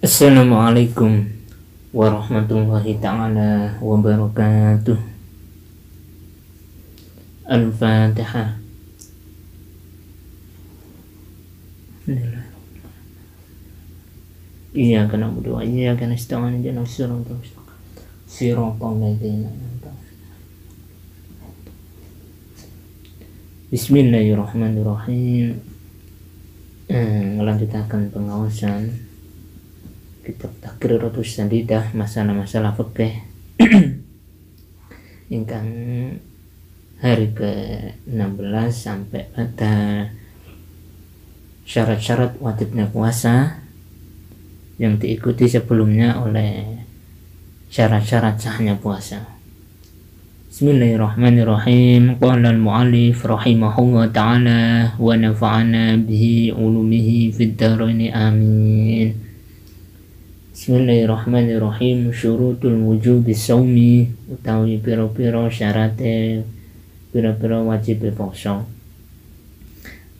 Assalamualaikum warahmatullahi ta'ala wabarakatuh. Al-Fatihah. Iyyaka na'budu wa iyyaka nasta'in ihdinas siratal mustaqim siratal ladzina an'amta 'alaihim. Bismillahirrahmanirrahim. Melanjutkan pengawasan kitab Taqriratus Sadidah, masalah-masalah fikih ingkang hari ke-16 sampai pada syarat-syarat wajibnya puasa yang diikuti sebelumnya oleh syarat-syarat sahnya puasa. Bismillahirrahmanirrahim. Qala al-mu'allif rahimahullah ta'ala wa nafa'ana bihi ulumihi fid dharain amin. Bismillahirrahmanirrahim. Syurutul wujubi shaumi utawi pira-pira syarate pira-pira wajib puasa.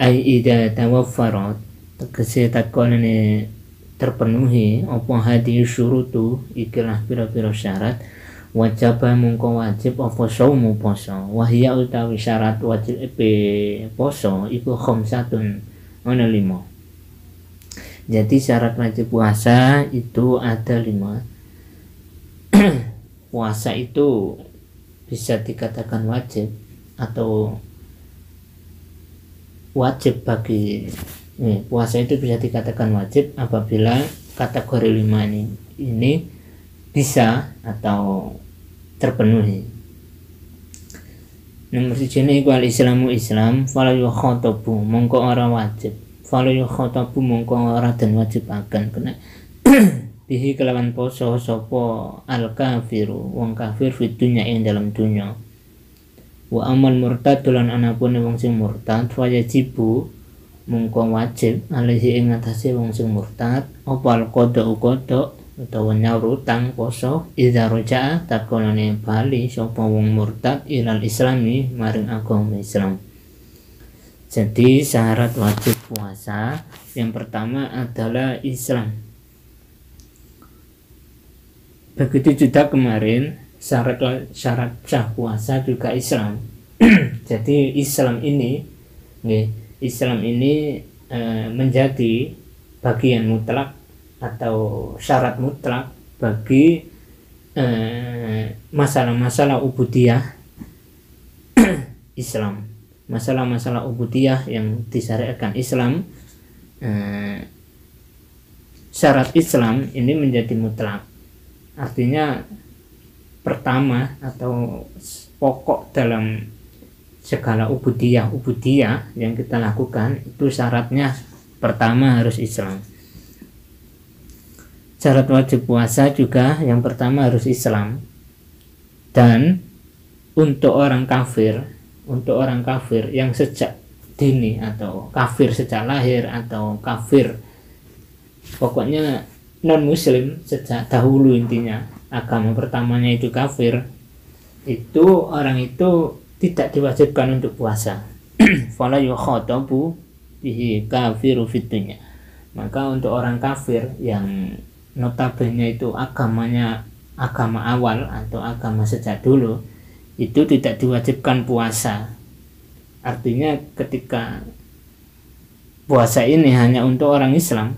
Ai idza tawaffarat, tegese takonane terpenuhi apa hadi syurutu, ikilah pira-pira syarat, wajaba mungko wajib apa saumu poso. Wahya utawi syarat wajib poso iku khamsatun, ana 5. Jadi syarat wajib puasa itu ada 5. Puasa itu bisa dikatakan wajib atau wajib bagi puasa itu bisa dikatakan wajib apabila kategori 5 ini bisa atau terpenuhi. Nomor 1 iku al-islamu Islam, fala yukhatabu mongko ora wajib, fala yukhatabu mongko ora den wajibaken kena bihi kelawan poso sapa al-kafiru wong kafir fid dunya ing dalam dunya. Wa amal murtad lan anapun wong sing murtad wajibu mongko wajib alaihi ing atase wong sing murtad opal qada utawa nyaur utang poso idza raja'a takonane bali sapa wong murtad ilal islami maring agama Islam. Jadi syarat wajib puasa yang pertama adalah Islam. Begitu juga kemarin syarat sah puasa juga Islam. Jadi Islam ini menjadi bagian mutlak atau syarat mutlak bagi masalah-masalah ubudiyah Islam. Masalah-masalah ubudiyah yang disyariatkan Islam, syarat Islam ini menjadi mutlak. Artinya pertama atau pokok dalam segala ubudiyah yang kita lakukan itu syaratnya pertama harus Islam. Syarat wajib puasa juga yang pertama harus Islam. Dan untuk orang kafir yang sejak dini atau kafir sejak lahir atau kafir pokoknya non muslim sejak dahulu, intinya agama pertamanya itu kafir, itu orang itu tidak diwajibkan untuk puasa. Fala yukhatabu bihi kafiru fid dunya. Maka untuk orang kafir yang notabene itu agamanya agama awal atau agama sejak dulu, itu tidak diwajibkan puasa. Artinya ketika puasa ini hanya untuk orang Islam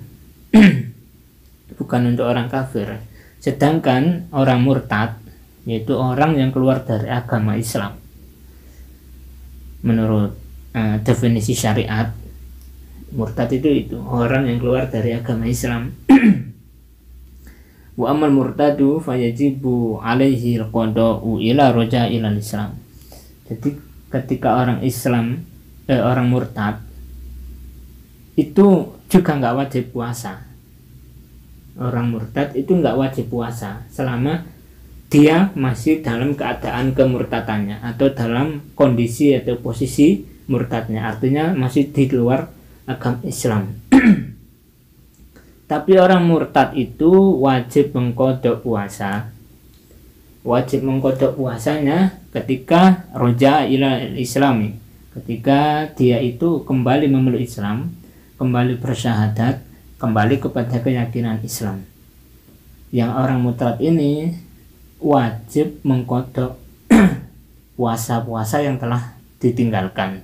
bukan untuk orang kafir. Sedangkan orang murtad, yaitu orang yang keluar dari agama Islam menurut definisi syariat, murtad itu orang yang keluar dari agama Islam. Wa amal murtadu fayajibu alaihi al-qada'u ila raja'il al-Islam. Jadi ketika orang Islam orang murtad itu juga nggak wajib puasa. Orang murtad itu nggak wajib puasa selama dia masih dalam keadaan kemurtadannya atau dalam kondisi atau posisi murtadnya, artinya masih di luar agama Islam. Tapi orang murtad itu wajib mengkodok puasa. Wajib mengkodok puasanya ketika roja ila islami, ketika dia itu kembali memeluk Islam, kembali bersyahadat, kembali kepada keyakinan Islam. Yang orang murtad ini wajib mengkodok puasa-puasa yang telah ditinggalkan.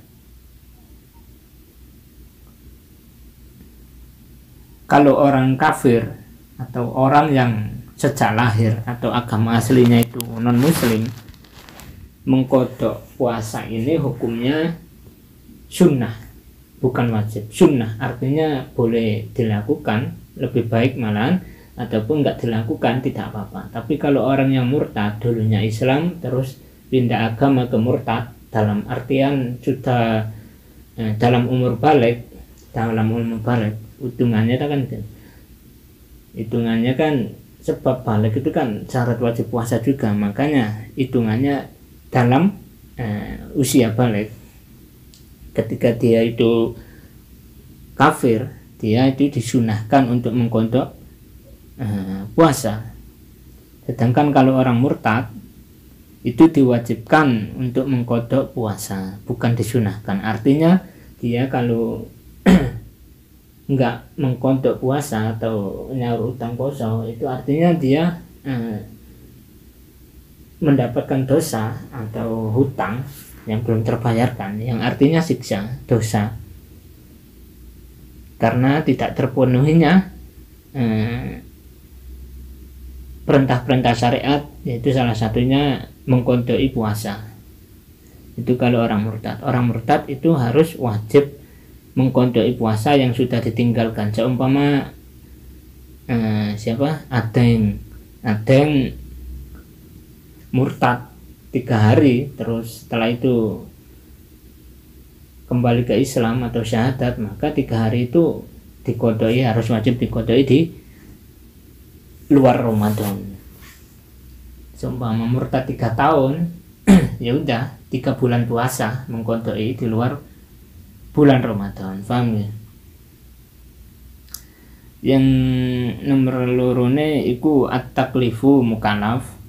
Kalau orang kafir atau orang yang sejak lahir atau agama aslinya itu non muslim, mengkodok puasa ini hukumnya sunnah, bukan wajib. Sunnah artinya boleh dilakukan, lebih baik malahan, ataupun nggak dilakukan tidak apa-apa. Tapi kalau orang yang murtad, dulunya Islam terus pindah agama ke murtad, dalam artian sudah dalam umur balik, hitungannya kan sebab balik itu kan syarat wajib puasa juga, makanya hitungannya dalam usia balik. Ketika dia itu kafir, dia itu disunahkan untuk mengkodok puasa. Sedangkan kalau orang murtad itu diwajibkan untuk mengkodok puasa, bukan disunahkan. Artinya dia kalau nggak mengkodok puasa atau nyaur utang poso, itu artinya dia mendapatkan dosa atau hutang yang belum terbayarkan, yang artinya siksa, dosa, karena tidak terpenuhinya perintah-perintah syariat, yaitu salah satunya mengkodoi puasa. Itu kalau orang murtad. Orang murtad itu harus wajib mengkodoi puasa yang sudah ditinggalkan. Seumpama ada yang murtad 3 hari, terus setelah itu kembali ke Islam atau syahadat, maka 3 hari itu dikodoi, harus wajib dikodoi di luar Ramadan. Seumpama murtad 3 tahun, ya udah 3 bulan puasa mengkodoi di luar bulan Ramadan. Paham ya? Yang nomor lorone iku at-taklifu mukallaf.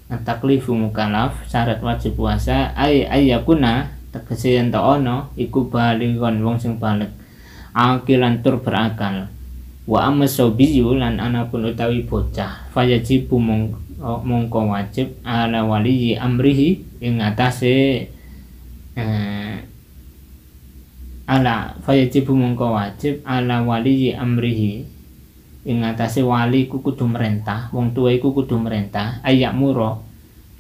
At-taklifu mukallaf, syarat wajib puasa ayakuna tegese yen ta ono iku balighon wong sing baligh, akilan tur berakal, wa amasobiyu lan anapun utawi bocah, fayajibu mongko wajib ala waliyi amrihi ing atase fayajibu mongko wajib ala waliyi amrihi ing atase wali ku kudu merintah, wong tuwa iku kudu merintah, ayak muro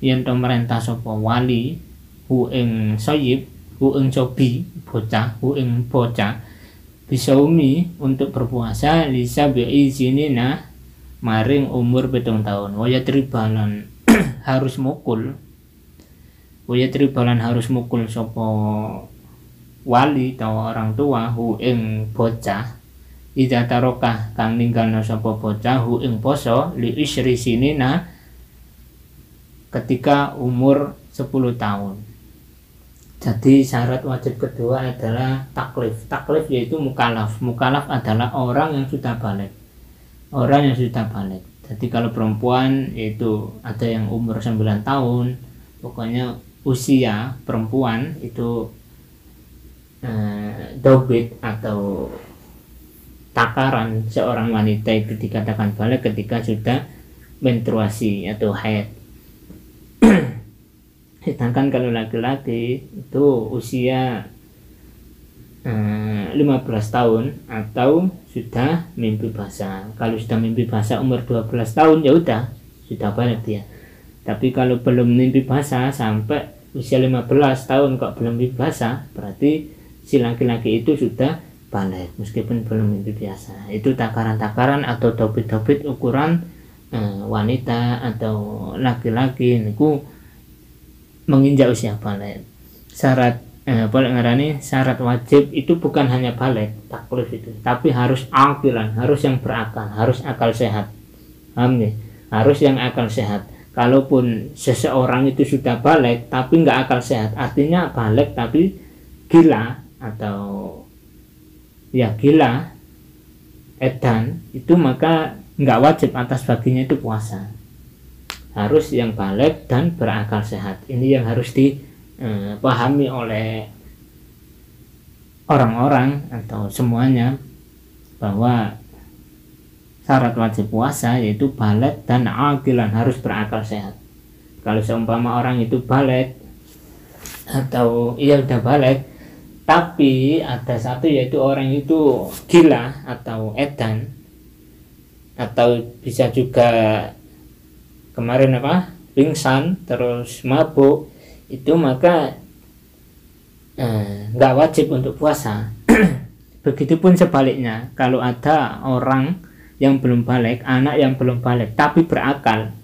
yen to merintah sapa wali hu ing soyib, hu ing cobi bocah, hu ing bocah bisa umi untuk berpuasa lisa biizinina maring umur 7 tahun. Waya tribalan harus mukul sapa wali atau orang tua hu ing bocah ida tarokah kang ninggalna sapa bocah hu ing poso li isri sinina ketika umur 10 tahun. Jadi syarat wajib kedua adalah taklif. Taklif yaitu mukallaf. Mukallaf adalah orang yang sudah balik. Jadi kalau perempuan itu ada yang umur 9 tahun, pokoknya usia perempuan itu dobit atau takaran seorang wanita itu dikatakan balik ketika sudah menstruasi atau haid. Sedangkan kalau laki-laki itu usia 15 tahun atau sudah mimpi basah. Kalau sudah mimpi basah umur 12 tahun ya udah sudah balik dia. Tapi kalau belum mimpi basah sampai usia 15 tahun kok belum mimpi basah, berarti si laki-laki itu sudah balik meskipun belum mimpi biasa. Itu takaran-takaran atau dobit-dobit ukuran wanita atau laki-laki niku menginjak usia balik. Syarat boleh ngarani syarat wajib itu bukan hanya balik taklif itu, tapi harus akilan, harus yang berakal, harus akal sehat. Paham nih? Harus yang akal sehat. Kalaupun seseorang itu sudah balik tapi nggak akal sehat, artinya balik tapi gila atau ya gila edan, itu maka nggak wajib atas baginya itu puasa. Harus yang balik dan berakal sehat. Ini yang harus dipahami oleh orang-orang atau semuanya, bahwa syarat wajib puasa yaitu baligh dan aqilan, harus berakal sehat. Kalau seumpama orang itu baligh atau ia udah baligh tapi ada satu yaitu orang itu gila atau edan, atau bisa juga kemarin pingsan terus mabuk, itu maka nggak wajib untuk puasa. Begitupun sebaliknya, kalau ada orang yang belum balik, anak yang belum balik tapi berakal,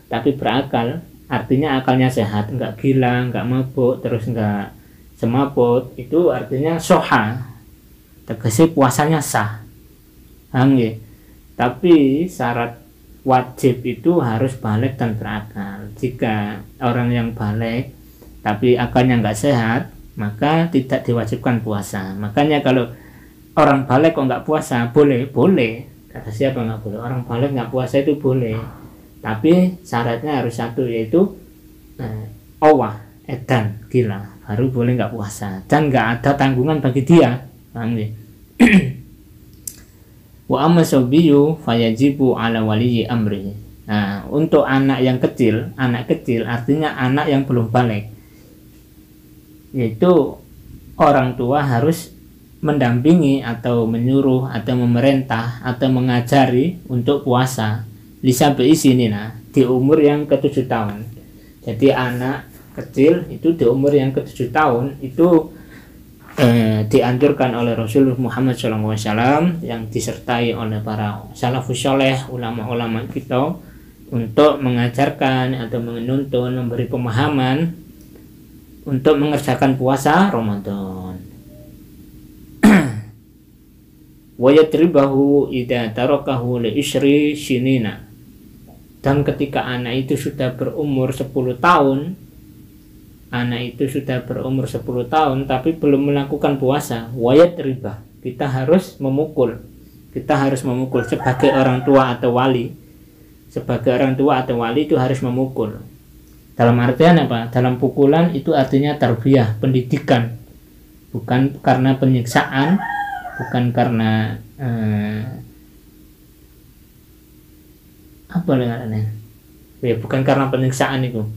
tapi berakal artinya akalnya sehat, nggak gila, nggak mabuk, terus nggak semaput, itu artinya soha, tegese puasanya sah, tapi syarat wajib itu harus balik dan berakal. Jika orang yang balik tapi akalnya nggak sehat, maka tidak diwajibkan puasa. Makanya kalau orang balik kok nggak puasa, boleh, kata siapa nggak boleh? Orang balik nggak puasa itu boleh, tapi syaratnya harus satu, yaitu awah, edan, gila, baru boleh nggak puasa, dan nggak ada tanggungan bagi dia. Wa amma sabiyu fayajibu ala waliyyi amri. Nah, untuk anak kecil artinya anak yang belum balik, yaitu orang tua harus mendampingi atau menyuruh atau memerintah atau mengajari untuk puasa lisabi sini di umur yang ke-7 tahun. Jadi anak kecil itu di umur yang ke-7 tahun itu dianjurkan oleh Rasulullah Muhammad SAW yang disertai oleh para salafus saleh, ulama-ulama kita, untuk mengajarkan atau menuntun, memberi pemahaman untuk mengerjakan puasa Ramadan. Wa yatribahu idza tarakahu li isri sinina. Dan ketika anak itu sudah berumur 10 tahun, tapi belum melakukan puasa, wa yatribah, kita harus memukul sebagai orang tua atau wali. Sebagai orang tua atau wali itu harus memukul. Dalam artian apa? Dalam pukulan itu artinya tarbiyah, pendidikan. Bukan karena penyiksaan, bukan karena bukan karena penyiksaan itu,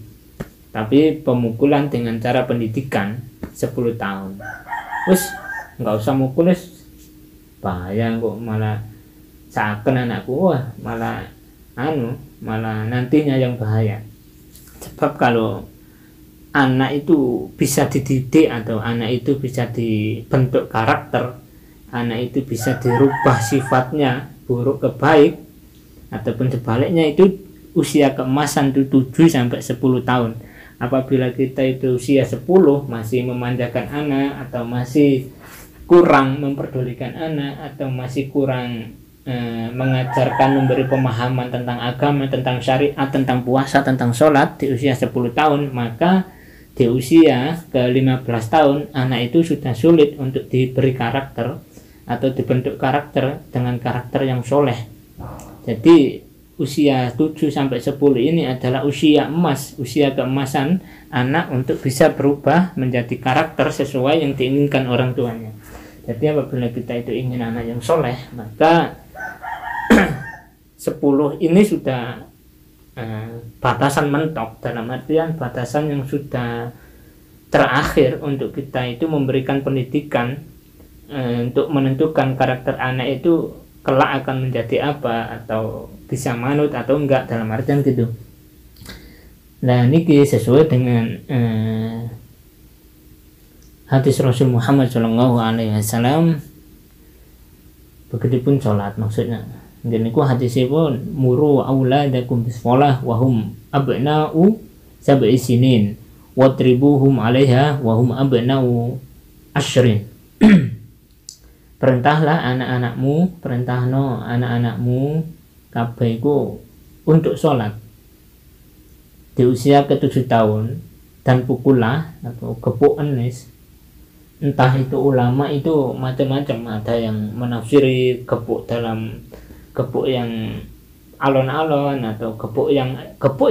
tapi pemukulan dengan cara pendidikan 10 tahun. Wes nggak usah mukul, bahaya kok, malah seakan anakku, malah nantinya yang bahaya. Sebab kalau anak itu bisa dididik atau anak itu bisa dibentuk karakter, anak itu bisa dirubah sifatnya buruk ke baik, ataupun sebaliknya, itu usia keemasan itu 7 sampai 10 tahun. Apabila kita itu usia 10 masih memanjakan anak, atau masih kurang memperdulikan anak, atau masih kurang mengajarkan, memberi pemahaman tentang agama, tentang syariat, tentang puasa, tentang sholat di usia 10 tahun, maka di usia ke-15 tahun anak itu sudah sulit untuk diberi karakter atau dibentuk karakter dengan karakter yang soleh. Jadi usia 7 sampai 10 ini adalah usia emas, usia keemasan anak untuk bisa berubah menjadi karakter sesuai yang diinginkan orang tuanya. Jadi apabila kita itu ingin anak yang soleh, maka 10 ini sudah batasan mentok, dalam artian batasan yang sudah terakhir untuk kita itu memberikan pendidikan untuk menentukan karakter anak itu kelak akan menjadi apa, atau bisa manut atau enggak, dalam artian gitu. Nah ini sesuai dengan hadis Rasul Muhammad SAW. Begitupun sholat, maksudnya jadi ku hadisipun muru auladakum bisholah wahum abna'u sab'i sinin watribuhum 'alaiha wahum abna'u asyrin. Perintahlah anak-anakmu kabeh iku untuk sholat di usia ke-7 tahun, dan pukullah atau gepuk enis. Entah itu ulama itu macam-macam, ada yang menafsiri gepuk dalam gepuk yang alon-alon, atau gepuk yang gepuk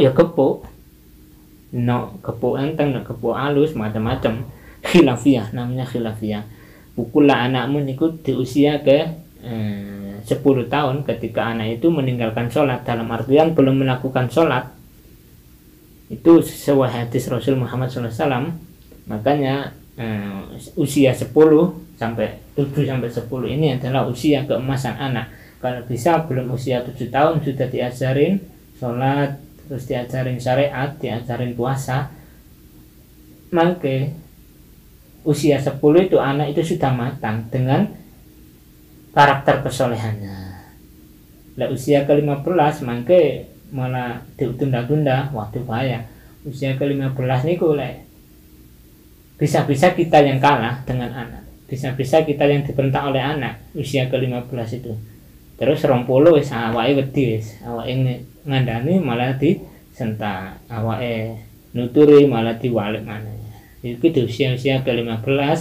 enteng, gepuk halus, macam-macam. Khilafiyah, namanya khilafiyah. Pukullah anakmu niku di usia ke 10 tahun ketika anak itu meninggalkan sholat, dalam artian belum melakukan sholat, itu sesuai hadis Rasul Muhammad SAW. Makanya usia 10 sampai 7 sampai 10 ini adalah usia keemasan anak. Kalau bisa belum usia 7 tahun sudah diajarin sholat, terus diajarin syariat, diajarin puasa, maka usia 10 itu anak itu sudah matang dengan karakter kesolehannya. Lah usia ke-15 maka malah ditunda-tunda, waktu bahaya. Usia ke-15 niku lek bisa-bisa kita yang kalah dengan anak, bisa-bisa kita yang dibentak oleh anak usia ke-15 itu. Terus 20 wis awake wedi, wis awake ngandani malah disentak, awake nuturi malah diwalik maneh. Itu di usia-usia ke-15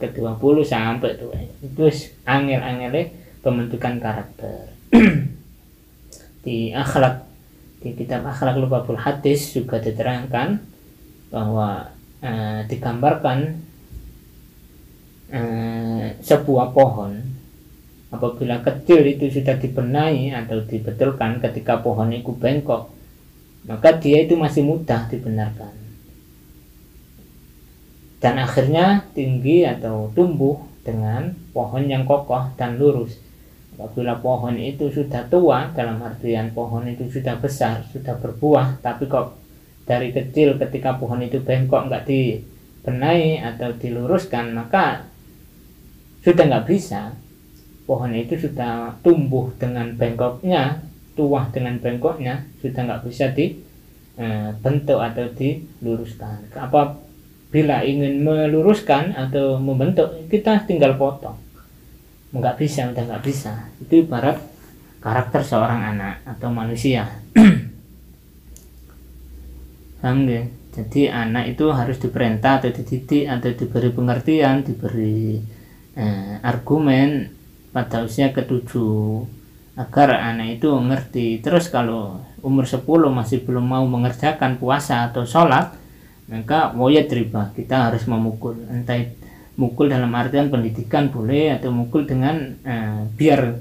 ke-20 sampai tuh itu angel-angel pembentukan karakter. Di kitab Akhlak Lubabul Hadis juga diterangkan bahwa digambarkan sebuah pohon apabila kecil itu sudah dibenahi atau dibetulkan, ketika pohon itu bengkok maka dia itu masih mudah dibenarkan dan akhirnya tinggi atau tumbuh dengan pohon yang kokoh dan lurus. Apabila pohon itu sudah tua, dalam artian pohon itu sudah besar, sudah berbuah, tapi kok dari kecil ketika pohon itu bengkok nggak dibenahi atau diluruskan, maka sudah nggak bisa. Pohon itu sudah tumbuh dengan bengkoknya, tua dengan bengkoknya, sudah nggak bisa dibentuk atau diluruskan. Bila ingin meluruskan atau membentuk, kita tinggal potong. Udah nggak bisa. Itu ibarat karakter seorang anak atau manusia. Paham ya? Jadi anak itu harus diperintah atau dididik atau diberi pengertian, diberi argumen pada usia ke-7 agar anak itu mengerti. Terus kalau umur 10 masih belum mau mengerjakan puasa atau sholat, maka wajib riba, kita harus memukul. Entah mukul dalam artian pendidikan boleh, atau mukul dengan biar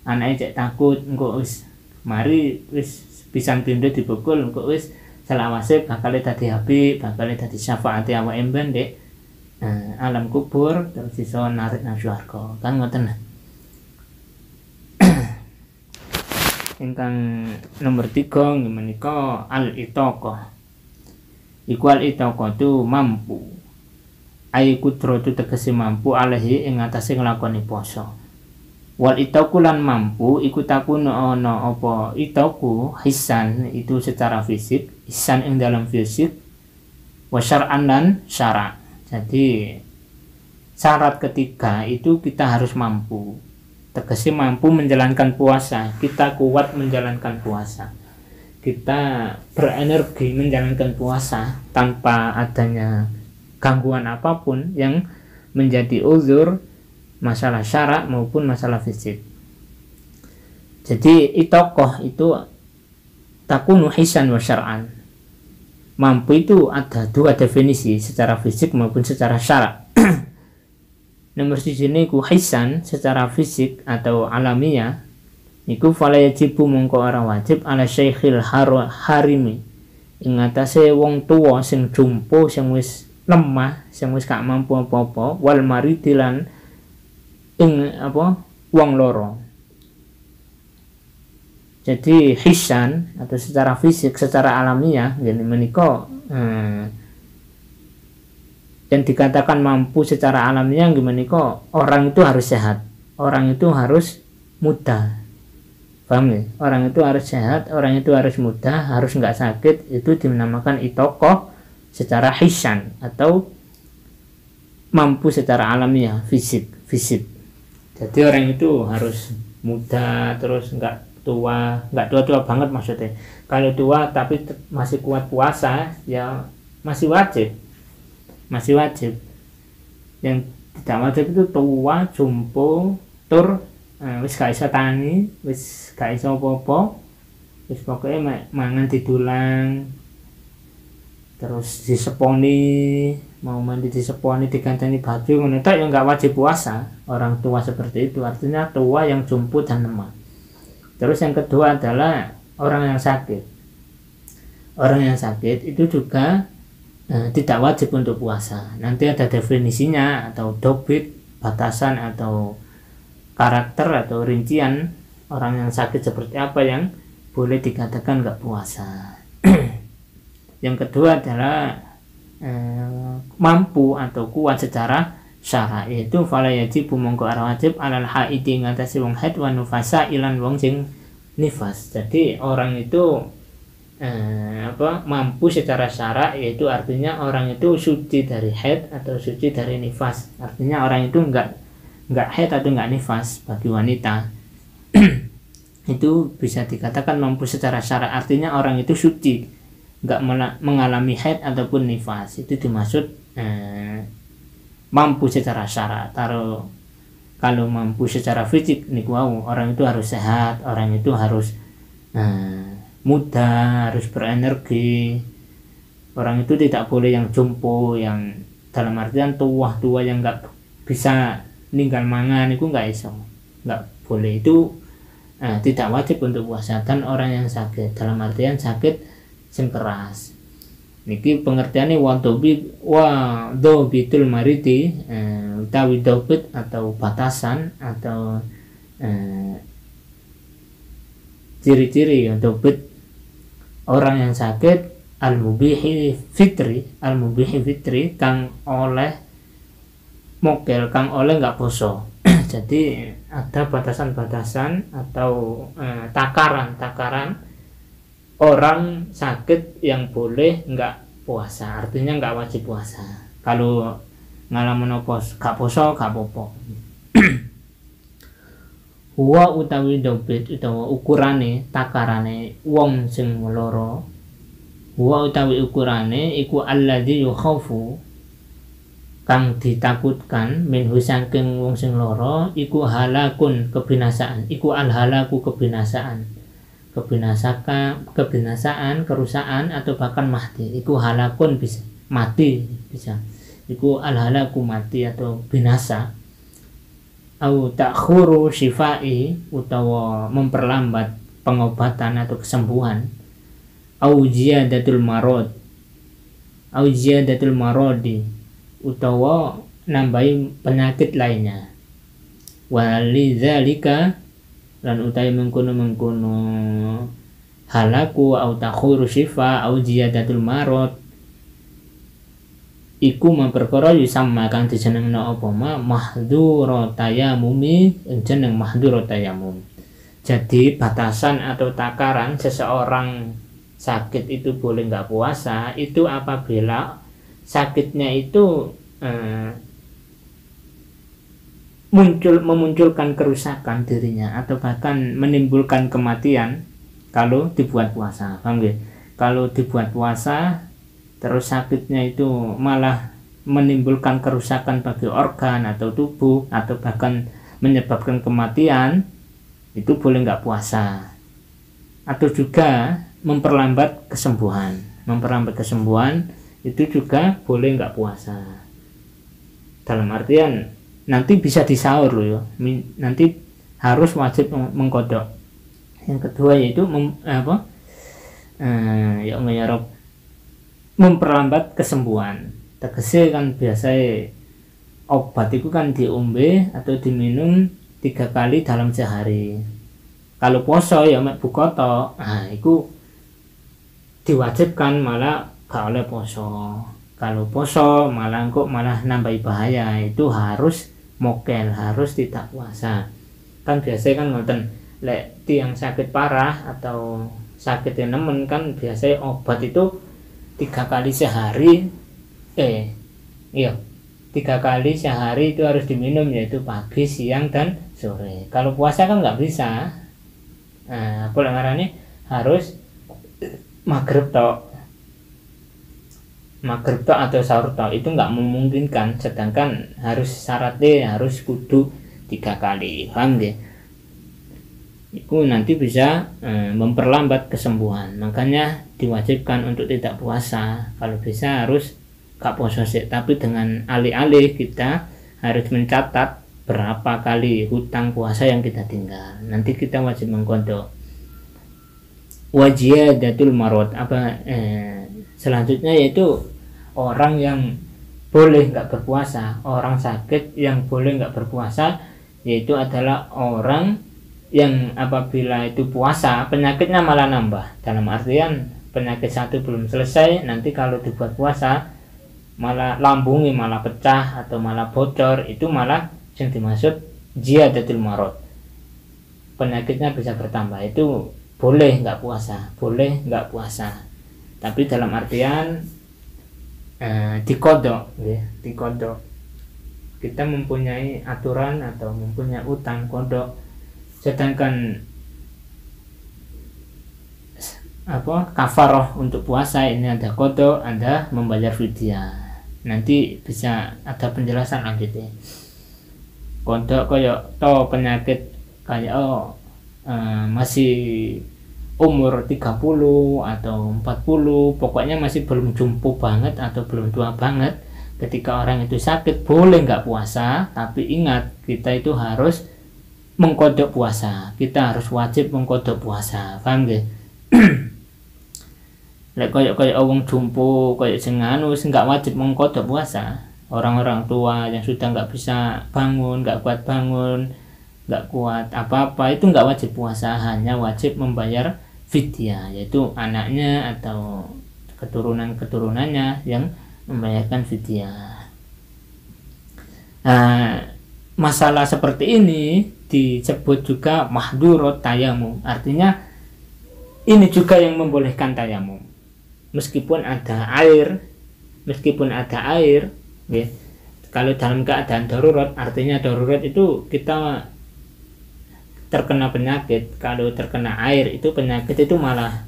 anaknya cek takut, engko wis mari wis pisan pindho dipukul, engko wis selawase bakal dadi habib, bakal dadi syafaati awake emben dek alam kubur, terus iso narik nang swarga. Kan ngoten. Ingkang nomor 3 menika al-itaqah. Iku al-itaqah tu mampu. Ai kudratu tegese mampu alaihi ing atase nglakoni poso. Wal itaqu lan mampu iku takun ana apa itaqu hisan itu secara fisik, hisan ing dalam fisik, wa syar'an lan syara'. Jadi syarat ketiga itu kita harus mampu. Tegese mampu menjalankan puasa, kita kuat menjalankan puasa. Kita berenergi menjalankan puasa tanpa adanya gangguan apapun yang menjadi uzur, masalah syarak maupun masalah fisik. Jadi itokoh itu takunu hisan wa syar'an. Mampu itu ada dua definisi, secara fisik maupun secara syarak. Nomor siji niku hisan secara fisik atau alamiah. Iku fala yajibu mongko ora wajib ala syekhil harimi ing atase wong tuwa sing jumpo, sing wis lemah, sing wis gak mampu apa-apa, wal maridilan ing wong loro. Jadi hisan atau secara fisik, secara alamiah ngene menika yang dikatakan mampu secara alamiah gimana kok orang itu harus sehat, orang itu harus muda. Paham ya? Orang itu harus sehat, orang itu harus muda, harus nggak sakit. Itu dinamakan itokoh secara hisan atau mampu secara alamiah, fisik. Jadi orang itu harus muda, terus nggak tua banget maksudnya. Kalau tua tapi masih kuat puasa, ya masih wajib. Yang tidak wajib itu tua, jumpo, tur, wis gak iso tangi, wis gak iso apa-apa, wis pokoknya mangan didulang, terus diseponi, mau mandi diseponi diganteni baju ngono tok ya nggak wajib puasa. Orang tua seperti itu artinya tua yang jumpu dan lemah. Terus yang kedua adalah orang yang sakit. Orang yang sakit itu juga tidak wajib untuk puasa. Nanti ada definisinya atau dobit, batasan atau karakter atau rincian orang yang sakit seperti apa yang boleh dikatakan nggak puasa. Yang kedua adalah mampu atau kuat secara syar'i, itu fala yajibu mongko ara wajib alal haidi ngatasi wong haid wa nufasa ilan wong sing nifas. Jadi orang itu mampu secara syara, yaitu artinya orang itu suci dari haid atau suci dari nifas. Artinya orang itu enggak haid atau enggak nifas bagi wanita. Itu bisa dikatakan mampu secara syara, artinya orang itu suci, enggak mengalami haid ataupun nifas. Itu dimaksud mampu secara syara. Kalau mampu secara fisik niku orang itu harus sehat, orang itu harus muda, harus berenergi. Orang itu tidak boleh yang jompo, yang dalam artian tua yang nggak bisa ninggal mangan, itu nggak iso, nggak boleh. Itu tidak wajib untuk puasa. Dan orang yang sakit dalam artian sakit sing keras. Niki pengertiannya dobitul mariti, utawi dobit atau batasan atau ciri-ciri dobit orang yang sakit al-mubihi fitri kang oleh mokel, kang oleh nggak poso. Jadi ada batasan-batasan atau takaran orang sakit yang boleh nggak puasa, artinya nggak wajib puasa. Kalau ngalamun gak poso gak apa-apa. Huwa utawi dobit utawa ukurane takarane wong sing lara, huwa utawi ukurane iku alladzi yukhaufu kang ditakutkan minhu saking wong sing lara iku halakun kebinasaan, iku alhalaku kebinasaan, kebinasaan, kerusakan atau bahkan mati. Iku halakun bisa mati, bisa iku alhalaku mati atau binasa. Au ta'khuru syifai utawa memperlambat pengobatan atau kesembuhan. Au ziyadatul marodi utawa nambahi penyakit lainnya. Walidzalika lan utawi mengkono halaku au ta'khuru syifa au ziyadatul marod iku memperkara yusamma kang dijenengna apa mahdzurat tayamumi, jeneng mahdzurat tayamum. Jadi batasan atau takaran seseorang sakit itu boleh nggak puasa itu apabila sakitnya itu memunculkan kerusakan dirinya atau bahkan menimbulkan kematian kalau dibuat puasa. Paham nggih? Kalau dibuat puasa terus sakitnya itu malah menimbulkan kerusakan bagi organ atau tubuh atau bahkan menyebabkan kematian, itu boleh nggak puasa. Atau juga memperlambat kesembuhan itu juga boleh nggak puasa. Dalam artian nanti bisa disaur loh ya, nanti harus wajib mengkodok. Yang kedua yaitu memperlambat kesembuhan. Tegese kan biasanya obat itu kan diombe atau diminum 3 kali dalam sehari. Kalau poso ya mek buka tok, itu diwajibkan malah gak oleh poso. Kalau poso malah nambahi bahaya, itu harus mokel, harus tidak puasa. Kan biasanya kan ngoten, lek tiang sakit parah atau sakit yang nemen kan biasanya obat itu 3 kali sehari 3 kali sehari itu harus diminum, yaitu pagi, siang, dan sore. Kalau puasa kan nggak bisa, pelanggarannya harus maghrib tok atau sahur tok, itu nggak memungkinkan. Sedangkan harus syaratnya harus kudu 3 kali. Paham nggih? Itu nanti bisa memperlambat kesembuhan. Makanya diwajibkan untuk tidak puasa. Kalau bisa harus gak poso sih, tapi dengan alih-alih kita harus mencatat berapa kali hutang puasa yang kita tinggal, nanti kita wajib mengkodok. Wajiyadatul marot selanjutnya yaitu orang yang boleh nggak berpuasa, orang sakit yang boleh nggak berpuasa, yaitu adalah orang yang apabila itu puasa penyakitnya malah nambah, dalam artian penyakit satu belum selesai, nanti kalau dibuat puasa malah lambungnya malah pecah atau malah bocor, itu malah yang dimaksud ziyadatul marad, penyakitnya bisa bertambah, itu boleh nggak puasa, boleh nggak puasa, tapi dalam artian dikodok ya, dikodok. Kita mempunyai aturan atau mempunyai utang kodok, sedangkan kafaroh untuk puasa ini ada kodok, ada membayar fidyah. Nanti bisa ada penjelasan lanjutnya. Kodok kayak penyakit kayak masih umur 30 atau 40, pokoknya masih belum jumbo banget atau belum tua banget, ketika orang itu sakit boleh nggak puasa, tapi ingat kita itu harus mengkodok puasa, kita harus wajib mengkodok puasa, paham gak? Lek kayak wong jumbo kayak senganu nggak wajib mengkodok puasa, orang-orang tua yang sudah nggak bisa bangun, nggak kuat bangun, nggak kuat apa-apa, itu nggak wajib puasa, hanya wajib membayar fidyah, yaitu anaknya atau keturunan-keturunannya yang membayarkan fidyah. Masalah seperti ini disebut juga mahdurat tayamum, artinya ini juga yang membolehkan tayamum meskipun ada air, ya. Kalau dalam keadaan darurat, artinya darurat itu kita terkena penyakit, kalau terkena air itu penyakit itu malah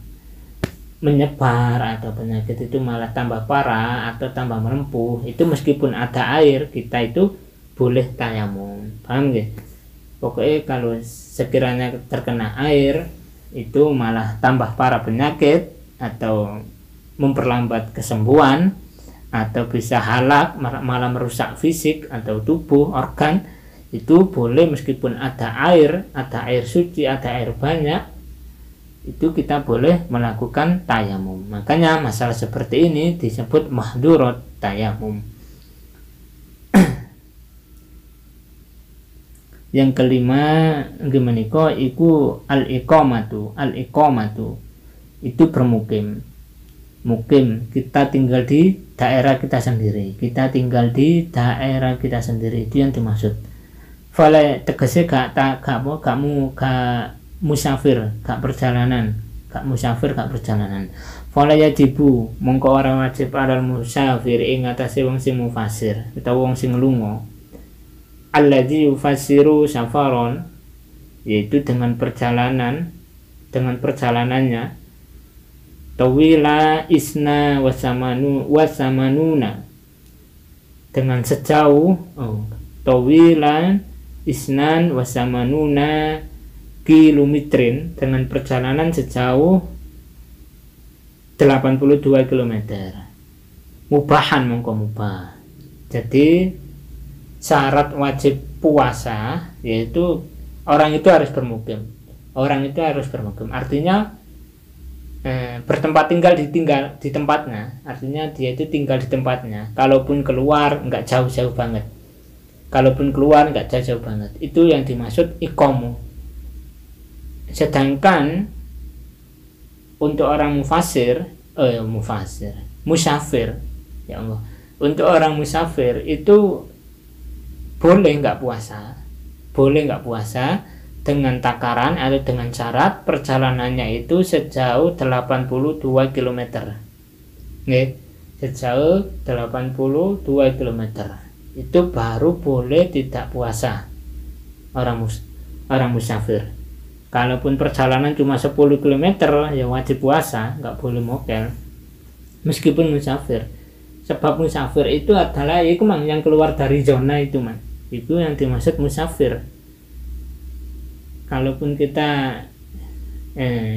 menyebar, atau penyakit itu malah tambah parah atau tambah melempuh, itu meskipun ada air kita itu boleh tayamum, paham gak? Pokoknya kalau sekiranya terkena air itu malah tambah parah penyakit atau memperlambat kesembuhan atau bisa halak, malah merusak fisik atau tubuh organ, itu boleh meskipun ada air suci, ada air banyak, itu kita boleh melakukan tayamum. Makanya masalah seperti ini disebut mahdurat tayamum. Yang kelima gimana kok iku al-iqamatu itu bermukim. Mukim, kita tinggal di daerah kita sendiri, itu yang dimaksud. Fala tegese gak musafir, gak perjalanan. Fala yajibu, mongko ora wajib alal musafir ing atase wong sing mufasir utawa wong sing lunga. Alladzi yufassiru safaron, yaitu dengan perjalanannya tawila isna wasamanuna, dengan sejauh tawila isnan wasamanuna kilometrin, dengan perjalanan sejauh 82 km. Mubahan mongko mubah. Jadi syarat wajib puasa yaitu orang itu harus bermukim. Artinya bertempat tinggal di tempatnya, artinya dia itu tinggal di tempatnya. Kalaupun keluar nggak jauh-jauh banget, itu yang dimaksud iqamu. Sedangkan untuk orang musafir, ya Allah, untuk orang musafir itu boleh nggak puasa dengan takaran atau dengan syarat perjalanannya itu sejauh 82 km. Nih, sejauh 82 km. Itu baru boleh tidak puasa orang musafir. Kalaupun perjalanan cuma 10 km ya wajib puasa, nggak boleh mokel. Meskipun musafir. Sebab musafir itu adalah yang keluar dari zona itu, man. Itu yang dimaksud musafir. Kalaupun kita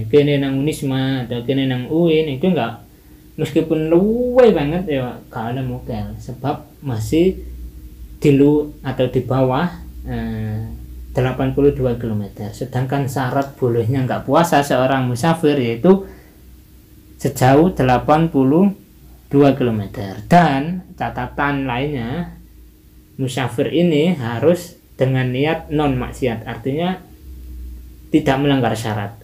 kene nang Unisma atau kene nang UIN itu nggak meskipun luwe banget ya gak ada mokel, sebab masih atau di bawah 82 km. Sedangkan syarat bolehnya nggak puasa seorang musafir yaitu sejauh 82 km. Dan catatan lainnya, musafir ini harus dengan niat non maksiat, artinya tidak melanggar syarat,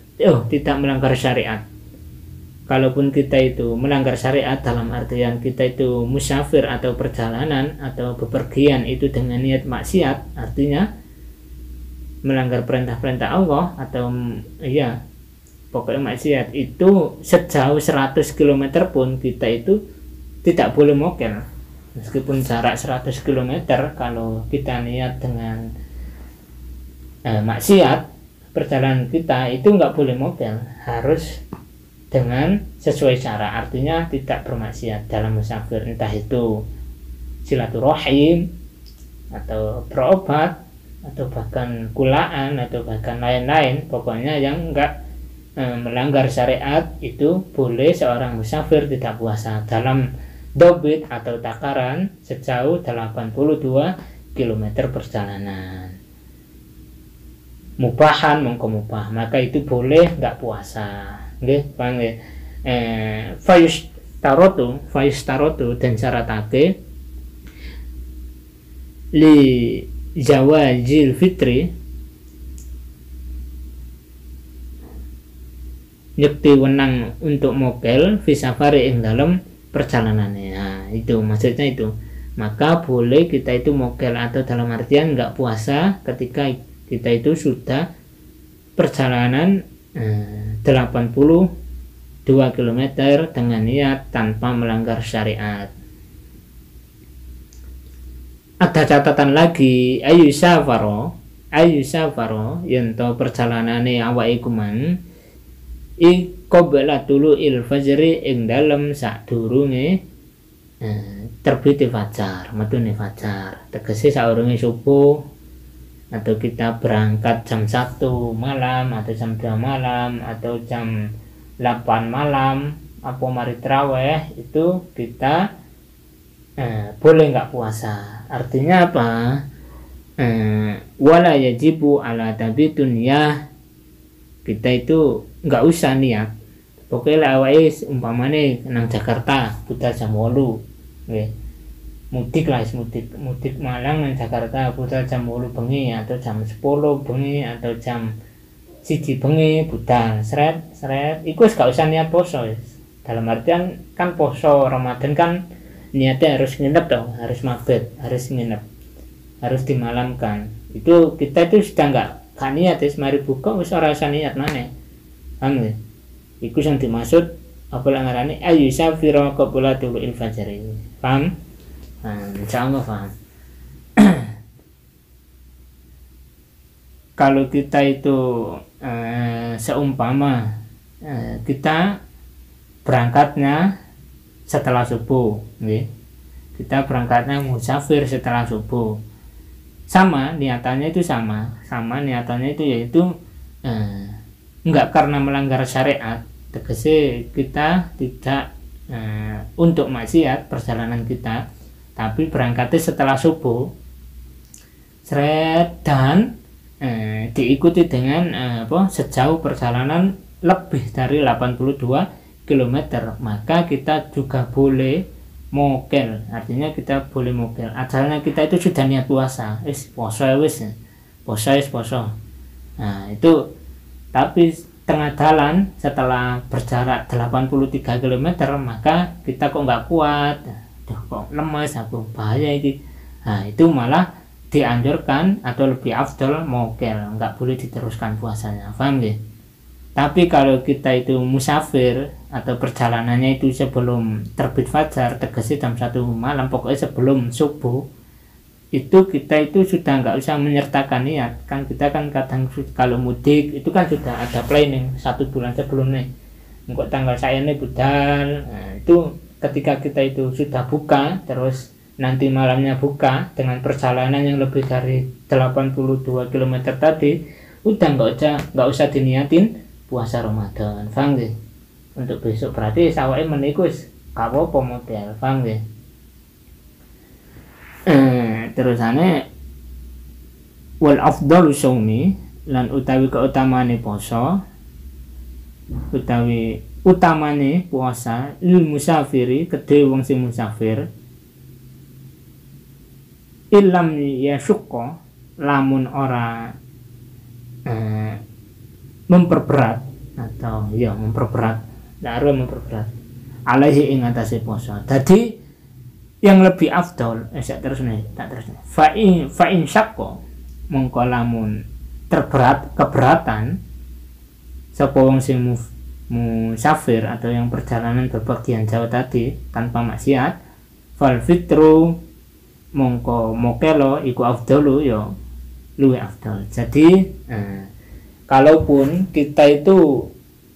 tidak melanggar syariat. Kalaupun kita itu melanggar syariat dalam artian kita itu musafir atau perjalanan atau bepergian itu dengan niat maksiat, artinya melanggar perintah-perintah Allah atau pokoknya maksiat, itu sejauh 100 km pun kita itu tidak boleh mokel. Meskipun jarak 100 km, kalau kita niat dengan maksiat, perjalanan kita itu nggak boleh mokel, harus dengan sesuai cara, artinya tidak bermaksiat dalam musafir, entah itu silaturahim atau berobat atau bahkan kulaan atau bahkan lain-lain, pokoknya yang enggak melanggar syariat itu boleh seorang musafir tidak puasa dalam dobit atau takaran sejauh 82 km perjalanan. Mubahan mongko mubah, maka itu boleh enggak puasa. Nggih, paham nggih? Fayus tarotu dan syaratake li zawajil fitri, nyekti wenang untuk mokel fisafari ing dalam perjalanannya. Nah, itu maksudnya itu. Maka boleh kita itu mokel atau dalam artian enggak puasa ketika kita itu sudah perjalanan 82 km dengan niat tanpa melanggar syariat. Ada catatan lagi, ayu safaro yento perjalanane awake kuman qabla tulu'il fajri ing dalem sadurunge terbite fajar, metune fajar, tegese saurunge subuh, atau kita berangkat jam 1 malam atau jam 2 malam atau jam 8 malam apa mari traweh, itu kita boleh nggak puasa. Artinya apa? Wala yajibu ala tabitun ya, kita itu nggak usah niat. Pokoknya awake umpamane nang Jakarta budal jam 8 nggih. Mudik Malang dan Jakarta budal jam 8 bengi atau jam 10 bengi atau jam 1 bengi budal seret iku wis gak usah niat poso. Dalam artian kan poso Ramadan kan niatnya harus nginep toh, harus mabet, harus nginep, harus dimalamkan. Itu kita itu sudah enggak niat wis mari buka wis ora usah niat maneh. Paham nggih? Iku sing dimaksud apa ngarane ayu safira qabla tulu'il fajr ini. Paham? Insyaallah paham. Kalau kita itu seumpama kita berangkatnya setelah subuh, nih. Kita berangkatnya musafir setelah subuh, sama niatannya itu sama niatannya itu yaitu enggak karena melanggar syariat, tegese kita tidak untuk maksiat perjalanan kita, tapi berangkatnya setelah subuh dan diikuti dengan sejauh perjalanan lebih dari 82 km, maka kita juga boleh mokel. Artinya kita boleh mokel asalnya kita itu sudah niat puasa, poso. Nah itu, tapi tengah jalan setelah berjarak 83 km maka kita kok nggak kuat, kok lemes, aku bahaya ini. Nah itu malah dianjurkan atau lebih afdol mokel, nggak boleh diteruskan puasanya. Paham nggih? Tapi kalau kita itu musafir atau perjalanannya itu sebelum terbit fajar, tegese jam 1 malam, pokoknya sebelum subuh, itu kita itu sudah nggak usah menyertakan niat. Kan kita kan kadang kalau mudik itu kan sudah ada planning 1 bulan sebelumnya, engkau tanggal saya ini budal. Nah, itu ketika kita itu sudah buka, terus nanti malamnya buka dengan perjalanan yang lebih dari 82 km tadi, udah nggak usah diniatin puasa Ramadan. Paham nggih? Untuk besok berarti sawake menikus gak apa-apa model, paham ya? Terusane wal afdalu shaumi, lan utawi keutamane poso, utawi utamane puasa lil musafiri kedhe wong sing musafir, ilam ya syukko, lamun ora memperberat atau ya memperberat, harus memperberat alaihi ing atase poso. Dadi yang lebih afdol terus nih fa in syakko, mongko lamun keberatan sapa wong sing musafir atau yang perjalanan berpergian jauh tadi tanpa maksiat, fal fitru mongko mokelo iku afdalu ya luwih afdal. Jadi kalaupun kita itu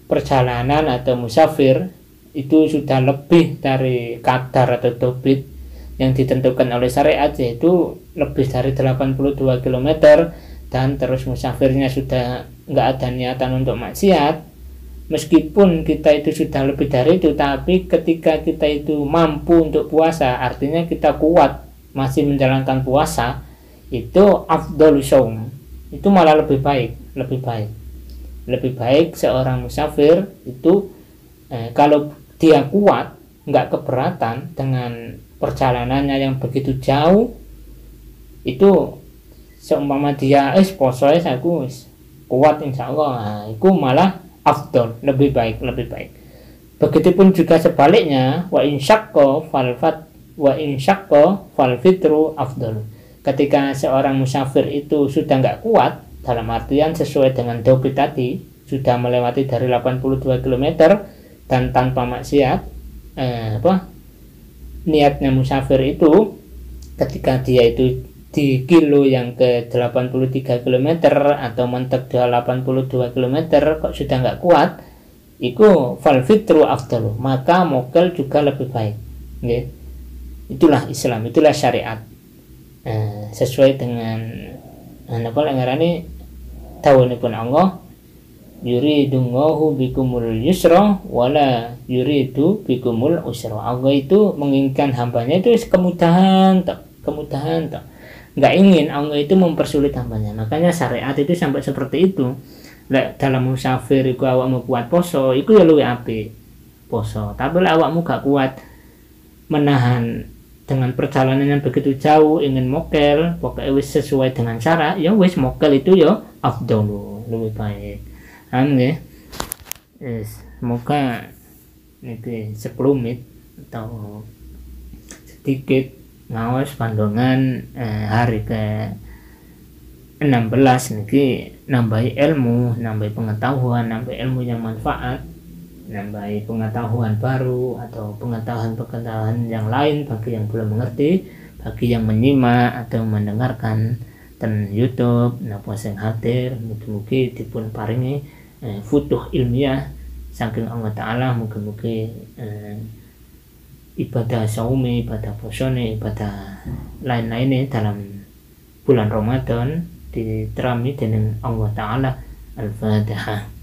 perjalanan atau musafir itu sudah lebih dari kadar atau dobit yang ditentukan oleh syariat, yaitu lebih dari 82 km, dan terus musafirnya sudah nggak ada niatan untuk maksiat, meskipun kita itu sudah lebih dari itu, tapi ketika kita itu mampu untuk puasa, artinya kita kuat masih menjalankan puasa, itu afdhalus shaum, itu malah lebih baik seorang musafir itu kalau dia kuat, nggak keberatan dengan perjalanannya yang begitu jauh, itu seumpama dia poso aku kuat insya Allah, nah, itu malah afdol, lebih baik. Begitupun juga sebaliknya, wa in syaqqa fal fitru afdol. Ketika seorang musafir itu sudah nggak kuat, dalam artian sesuai dengan dobit tadi, sudah melewati dari 82 km dan tanpa maksiat, niatnya musafir itu ketika dia itu di kilo yang ke 83 km atau mentek 82 km kok sudah nggak kuat, itu fal fitru afdalu, maka mokel juga lebih baik. Okay? Itulah Islam, itulah syariat, sesuai dengan apa ngarani tawonipun Allah, yuridullahu bikumul yusra wala yuridu bikumul usra. Allah itu menginginkan hambanya itu kemudahan tak, nggak ingin Allah itu mempersulit hambanya. Makanya syariat itu sampai seperti itu. Dalam musafir iku awakmu kuat poso, iku ya luwih apik poso. Tapi lah awakmu gak kuat menahan dengan perjalanan yang begitu jauh, ingin mokel, pokoknya wis sesuai dengan syarat, ya wis mokel itu ya afdalu, lebih baik. Amin. Semoga ini sekelumit atau sedikit ngawas pandongan hari ke 16 niki, nambahi ilmu, nambahi pengetahuan, nambahi ilmu yang manfaat, nambahi pengetahuan baru atau pengetahuan yang lain bagi yang belum mengerti, bagi yang menyimak atau mendengarkan dan YouTube napa sing hadir, mugi-mugi dipun paringi futuh ilmiah saking Allah Ta'ala. Mugi-mugi ibadah saumi, ibadah posone, ibadah lain-lainnya dalam bulan Ramadan diterami dengan Allah Ta'ala. Al-Fatihah.